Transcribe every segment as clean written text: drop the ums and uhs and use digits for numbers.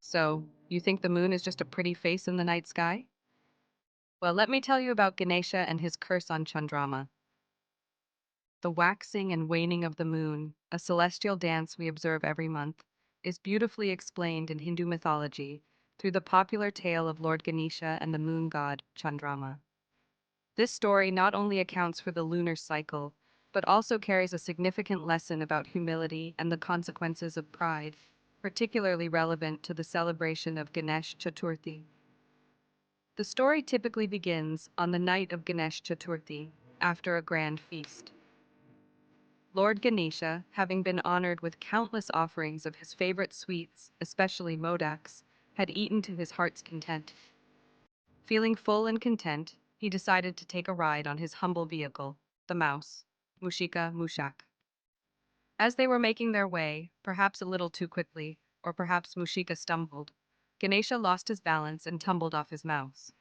So, you think the moon is just a pretty face in the night sky? Well, let me tell you about Ganesha and his curse on Chandrama. The waxing and waning of the moon, a celestial dance we observe every month, is beautifully explained in Hindu mythology through the popular tale of Lord Ganesha and the moon god Chandrama. This story not only accounts for the lunar cycle, but also carries a significant lesson about humility and the consequences of pride, particularly relevant to the celebration of Ganesh Chaturthi. The story typically begins on the night of Ganesh Chaturthi, after a grand feast. Lord Ganesha, having been honored with countless offerings of his favorite sweets, especially modaks, had eaten to his heart's content. Feeling full and content, he decided to take a ride on his humble vehicle, the mouse, Mushika Mushak. As they were making their way, perhaps a little too quickly, or perhaps Mushika stumbled, Ganesha lost his balance and tumbled off his mouse.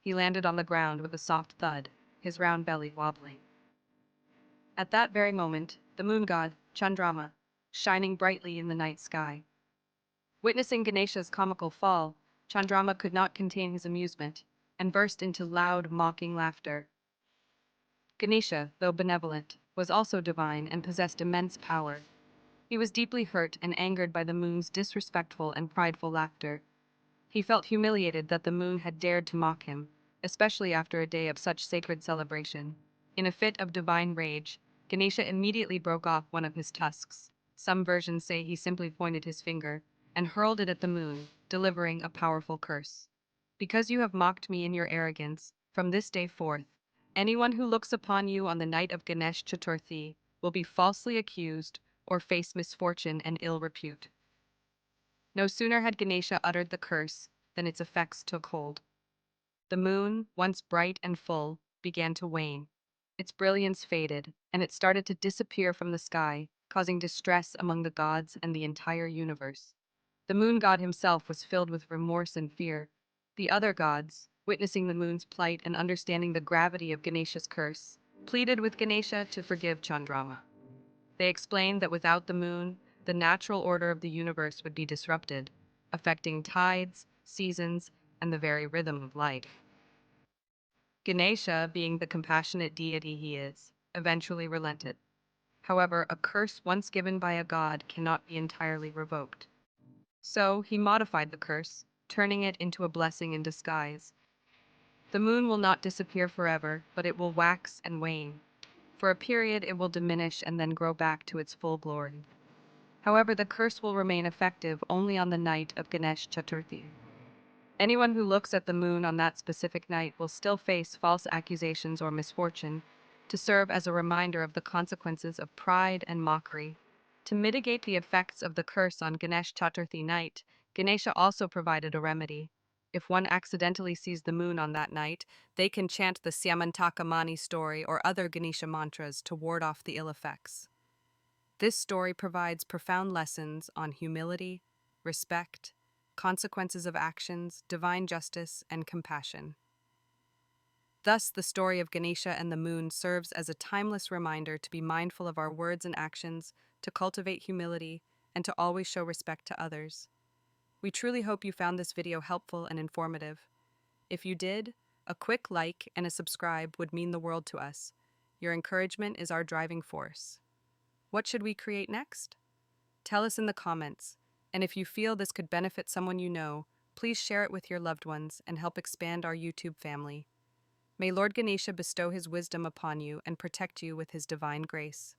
He landed on the ground with a soft thud, his round belly wobbling. At that very moment, the moon god, Chandrama, shining brightly in the night sky. Witnessing Ganesha's comical fall, Chandrama could not contain his amusement and burst into loud, mocking laughter. Ganesha, though benevolent, was also divine and possessed immense power. He was deeply hurt and angered by the moon's disrespectful and prideful laughter. He felt humiliated that the moon had dared to mock him, especially after a day of such sacred celebration. In a fit of divine rage, Ganesha immediately broke off one of his tusks. Some versions say he simply pointed his finger and hurled it at the moon, delivering a powerful curse. Because you have mocked me in your arrogance, from this day forth, anyone who looks upon you on the night of Ganesh Chaturthi will be falsely accused or face misfortune and ill repute. No sooner had Ganesha uttered the curse than its effects took hold. The moon, once bright and full, began to wane. Its brilliance faded, and it started to disappear from the sky, causing distress among the gods and the entire universe. The moon god himself was filled with remorse and fear. The other gods, witnessing the moon's plight and understanding the gravity of Ganesha's curse, pleaded with Ganesha to forgive Chandrama. They explained that without the moon, the natural order of the universe would be disrupted, affecting tides, seasons, and the very rhythm of life. Ganesha, being the compassionate deity he is, eventually relented. However, a curse once given by a god cannot be entirely revoked. So he modified the curse, turning it into a blessing in disguise. The moon will not disappear forever, but it will wax and wane. For a period, it will diminish and then grow back to its full glory. However, the curse will remain effective only on the night of Ganesh Chaturthi. Anyone who looks at the moon on that specific night will still face false accusations or misfortune, to serve as a reminder of the consequences of pride and mockery. To mitigate the effects of the curse on Ganesh Chaturthi night, Ganesha also provided a remedy. If one accidentally sees the moon on that night, they can chant the Syamantaka Mani story or other Ganesha mantras to ward off the ill effects. This story provides profound lessons on humility, respect, consequences of actions, divine justice, and compassion. Thus, the story of Ganesha and the moon serves as a timeless reminder to be mindful of our words and actions, to cultivate humility, and to always show respect to others. We truly hope you found this video helpful and informative. If you did, a quick like and a subscribe would mean the world to us. Your encouragement is our driving force. What should we create next? Tell us in the comments, and if you feel this could benefit someone you know, please share it with your loved ones and help expand our YouTube family. May Lord Ganesha bestow his wisdom upon you and protect you with his divine grace.